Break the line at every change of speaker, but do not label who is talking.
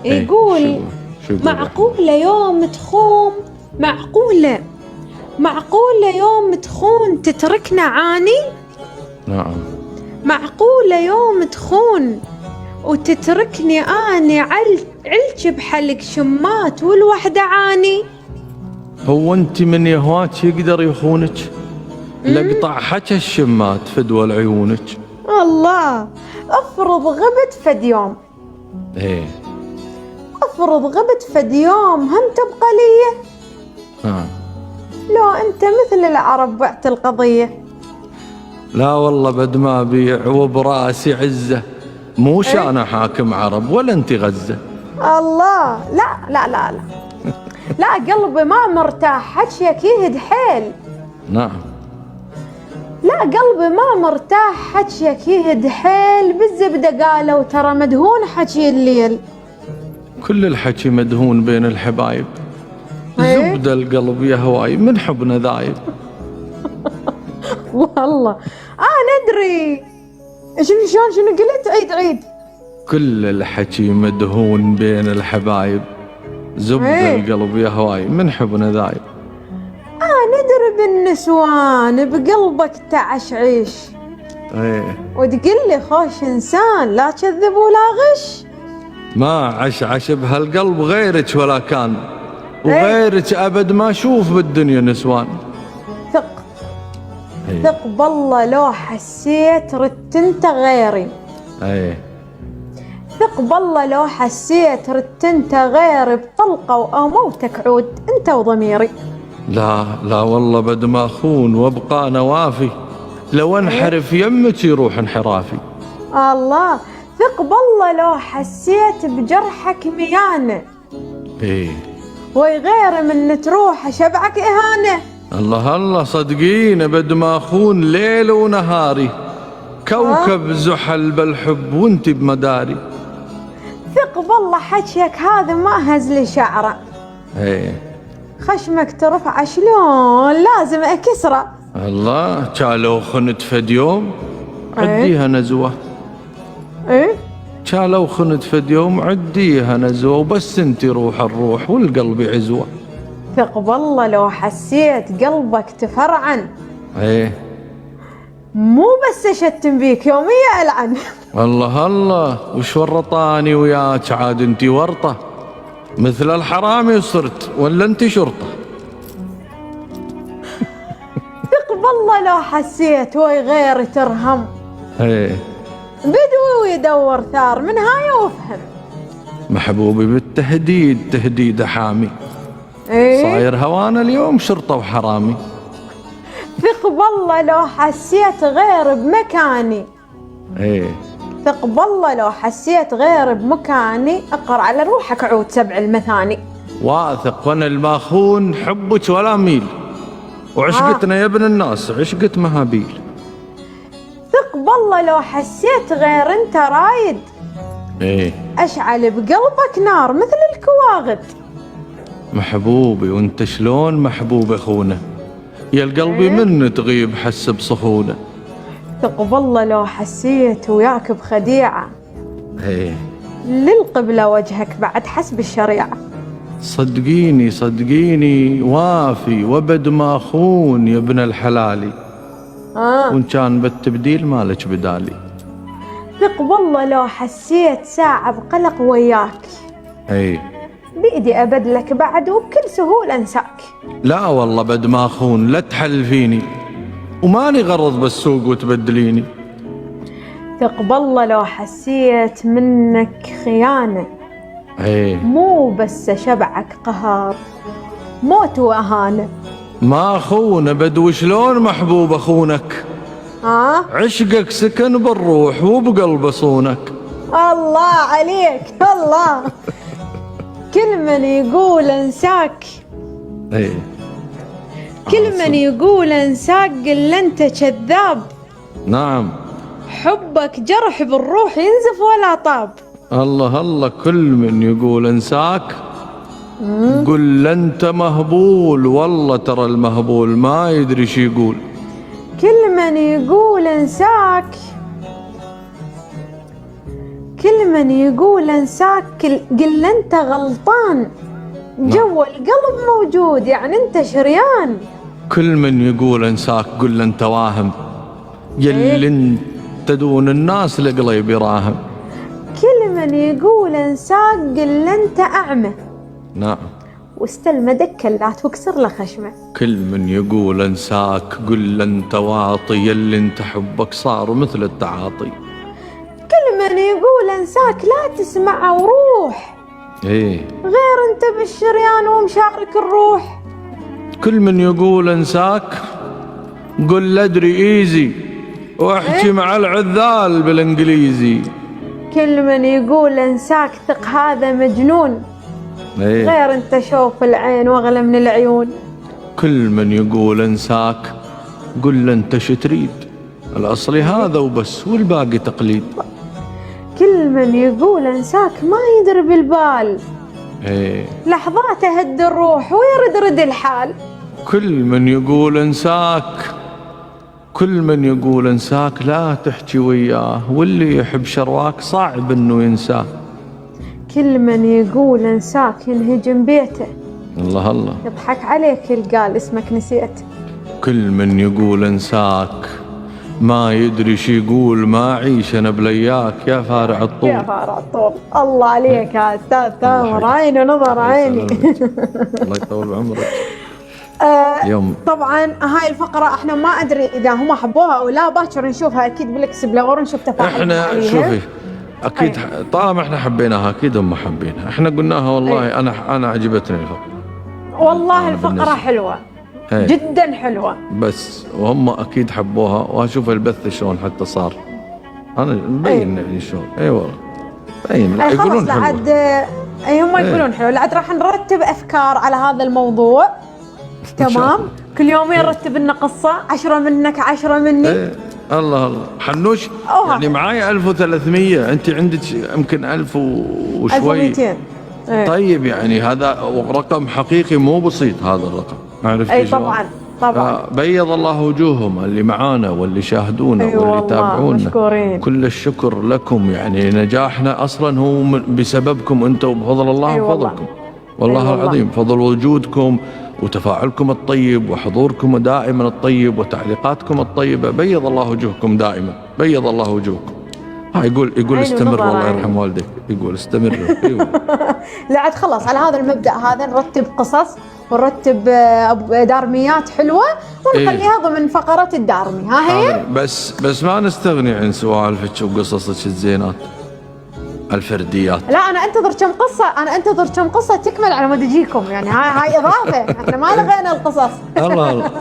يقول
شو
معقولة يوم تخون، معقولة يوم تخون تتركنا عاني؟
نعم.
معقولة يوم تخون وتتركني أني علج بحلق شمات والوحدة عاني؟
هو انت من يهواك يقدر يخونك؟ لقطع حكى الشمات فدوى لعيونك.
الله، افرض غبت فد يوم،
ايه
افرض غبت فد يوم هم تبقى لي؟ لو انت مثل العرب بعت القضية.
لا والله بد ما ابيع وبراسي عزة، مو شان حاكم عرب ولا انت غزة.
الله، لا لا لا لا لا، قلبي ما مرتاح، حكيك يهد حيل.
نعم.
لا قلبي ما مرتاح، حكيك يهد حيل. بالزبدة قالوا ترى مدهون حكي الليل.
كل الحكي مدهون بين الحبايب،
إيه؟
زبدة القلب يا هواي من حبنا ذايب.
والله ندري. شنو قلت؟ عيد.
كل الحكي مدهون بين الحبايب، زبدة
إيه؟
القلب يا هواي من حبنا ذايب.
ندري بالنسوان بقلبك تعشعيش.
ايه
وتقول لي خوش انسان، لا كذب ولا غش.
ما عش بهالقلب غيرك ولا كان، وغيرك ابد ما اشوف بالدنيا نسوان.
ثق بالله لو حسيت ردت انت غيري. ثق بالله لو حسيت ردت انت غيري، بطلقة او موتك عود انت وضميري.
لا والله بد ما اخون وابقى نوافي، لو انحرف يمك يروح انحرافي.
الله، ثق بالله لو حسيت بجرحك ميانة، وغير من تروح شبعك اهانة.
الله صدقين بد ما اخون ليل ونهاري، كوكب زحل بالحب وانت بمداري.
ثق بالله حكيك هذا ما هزلي شعره. خشمك ترفع شلون لازم اكسره.
الله كالو خنت فد يوم عديها نزوة. كالو خنت فد يوم عديها نزوة، وبس انت روح الروح والقلب عزوة.
ثق بالله لو حسيت قلبك تفرعن، مو بس اشتم بيك يومية العن.
الله وش ورطاني وياك عاد انت ورطة، مثل الحرامي صرت ولا انت شرطة.
ثق بالله لو حسيت غير ترهم، بدوي ويدور ثار من هاي وافهم.
محبوبي بالتهديد تهديد حامي، صاير هوانا اليوم شرطة وحرامي.
ثق بالله لو حسيت غير بمكاني، ثق بالله لو حسيت غير بمكاني، اقر على روحك عود 7 المثاني.
واثق وانا الماخون حبك ولا ميل، وعشقتنا يا ابن الناس عشقة مهابيل.
ثق بالله لو حسيت غير انت رايد، اشعل بقلبك نار مثل الكواغد.
محبوبي وانت شلون محبوب اخونا، يا القلبي من تغيب حس بصخونه.
ثق بالله لو حسيت وياك بخديعة، للقبلة وجهك بعد حسب الشريعة.
صدقيني وافي وبد ما اخون يا ابن الحلالي، وان كان بالتبديل مالك بدالي.
ثق بالله لو حسيت ساعة بقلق وياك، بإيدي أبدلك بعد وبكل سهولة انساك.
لا والله بد ما اخون لا تحلفيني، وماني غرض بالسوق وتبدليني.
ثق بالله لو حسيت منك خيانة، مو بس شبعك قهر، موت وأهانة.
ما اخون بدو شلون محبوب اخونك، عشقك سكن بالروح وبقلب صونك.
الله عليك الله. كل من يقول انساك، كل من يقول انساك قل انت كذاب.
نعم.
حبك جرح بالروح ينزف ولا طاب.
الله كل من يقول انساك قل انت مهبول، والله ترى المهبول ما يدري شي يقول.
كل من يقول انساك، كل من يقول انساك قل انت غلطان، جوا القلب موجود يعني انت شريان.
كل من يقول انساك قل له انت واهم، يلي انت دون الناس القلب يراهم.
كل من يقول انساك قل انت اعمى،
نعم،
واستلمه دكا لا تكسر له خشمه.
كل من يقول انساك قل له انت واطي، يلي انت حبك صار مثل التعاطي.
كل من يقول انساك لا تسمعه وروح،
ايه
غير انت بالشريان ومشارك الروح.
كل من يقول انساك قل له ادري ايزي، واحكي مع العذال بالانجليزي.
كل من يقول انساك ثق هذا مجنون،
إيه.
غير انت شوف العين واغلى من العيون.
كل من يقول انساك قل له انت شو تريد، الاصلي هذا وبس والباقي تقليد.
كل من يقول انساك ما يدري بالبال،
ايه
لحظات هد الروح ويرد رد الحال.
كل من يقول انساك، كل من يقول انساك لا تحكي وياه، واللي يحب شرواك صعب انه ينساه.
كل من يقول انساك ينهجم بيته،
الله الله.
يضحك عليك يلقال اسمك نسيته.
كل من يقول انساك ما يدري شي يقول، ما اعيش انا بلياك يا فارع الطول.
يا فارع الطول، الله عليك يا استاذ تامر، عين ونظر عيني.
الله يطول بعمرك.
يوم طبعا هاي الفقرة احنا ما ادري اذا هم حبوها او لا، باكر نشوفها اكيد بالاكسبلور نشوف تفاعلهم
احنا
عليها.
شوفي اكيد طالما احنا حبيناها اكيد هم حابينها، احنا قلناها والله. انا عجبتني الفقرة
والله الفقرة حلوة جدا حلوة،
بس وهم اكيد حبوها. واشوف البث شلون حتى صار، انا مبين يعني شلون. اي والله باين. لا يقولون
خلاص لعد هم يقولون حلو. لعد راح نرتب افكار على هذا الموضوع. تمام، كل يومين نرتب لنا قصة، 10 منك 10 مني.
الله الله. حنوش يعني معاي 1300، انت عندك يمكن 1000 وشوي.
1200.
طيب يعني هذا رقم حقيقي مو بسيط هذا الرقم. عرفت
اي طبعا طبعا.
بيض الله وجوههم اللي معانا واللي شاهدونا واللي يتابعونا،
مشكورين.
كل الشكر لكم. يعني نجاحنا اصلا هو بسببكم انتم وبفضل الله وفضلكم. والله العظيم فضل وجودكم وتفاعلكم الطيب وحضوركم دائما الطيب وتعليقاتكم الطيبة. بيض الله وجوهكم دائما، بيض الله وجوهكم. يقول استمر، الله يرحم والديك يقول استمر.
لا عاد خلاص على هذا المبدأ هذا نرتب قصص ونرتب دارميات حلوة ونخليها ضمن فقرة الدارمي. ها هي
بس ما نستغني عن سوالفك وقصصك الزينات الفرديات.
لا انا انتظر كم قصة تكمل على ما تجيكم. يعني هاي اضافة، احنا ما لغينا القصص.
الله